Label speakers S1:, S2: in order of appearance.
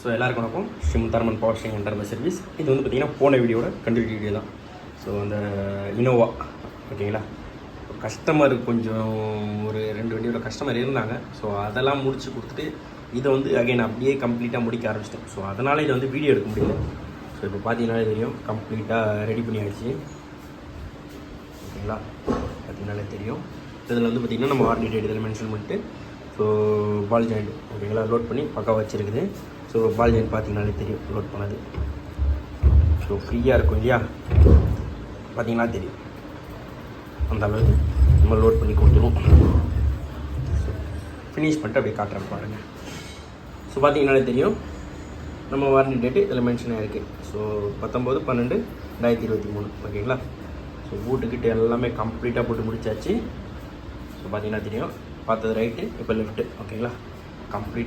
S1: So எல்லாருக்கும் வணக்கம். ஷிம்தர்மன் power steering enterprise service. இது வந்து பார்த்திங்கன்னா போன வீடியோட கண்டினியூ வீடியோ தான். ஸோ அந்த இனோவா ஓகேங்களா, கஸ்டமருக்கு கொஞ்சம் ஒரு 2 வண்டியோட கஸ்டமர் இருந்தாங்க. ஸோ அதெல்லாம் முடிச்சு கொடுத்துட்டு இதை வந்து அகைன் அப்படியே கம்ப்ளீட்டாக முடிக்க ஆரம்பிச்சிட்டேன். ஸோ அதனால் இதை வந்து வீடியோ எடுக்க முடியல. ஸோ இப்போ பார்த்தீங்கன்னாலே தெரியும், கம்ப்ளீட்டாக ரெடி பண்ணி ஆகிடுச்சு ஓகேங்களா. பார்த்தீங்கன்னாலே தெரியும். இதில் வந்து பார்த்திங்கன்னா நம்ம வாரண்டி டேட் இதில் மென்ஷன் பண்ணிட்டு, ஸோ பால் ஜாயிண்ட் ஓகேங்களா லோட் பண்ணி பக்காவாக வச்சுருக்குது. ஸோ பால் ஜாயிண்ட் பார்த்தீங்கன்னாலே தெரியும் லோட் பண்ணது. ஸோ ஃப்ரீயாக இருக்கும் இல்லையா, பார்த்தீங்கன்னா தெரியும் அந்த அளவுக்கு நம்ம லோட் பண்ணி கொடுத்துருவோம். ஸோ ஃபினிஷ் பண்ணிட்டு அப்படியே காட்டுறேன் பாருங்கள். ஸோ பார்த்தீங்கன்னாலே தெரியும் நம்ம வாரண்டி டேட்டு இதில் மென்ஷன் ஆகிருக்கு. ஸோ 19/12/2023 ஓகேங்களா. ஸோ பூட்டுக்கிட்ட எல்லாமே கம்ப்ளீட்டாக போட்டு முடிச்சாச்சு. ஸோ பார்த்தீங்கன்னா தெரியும், பார்த்தது ரைட்டு, இப்போ லெஃப்ட்டு ஓகேங்களா. கம்ப்ளீட்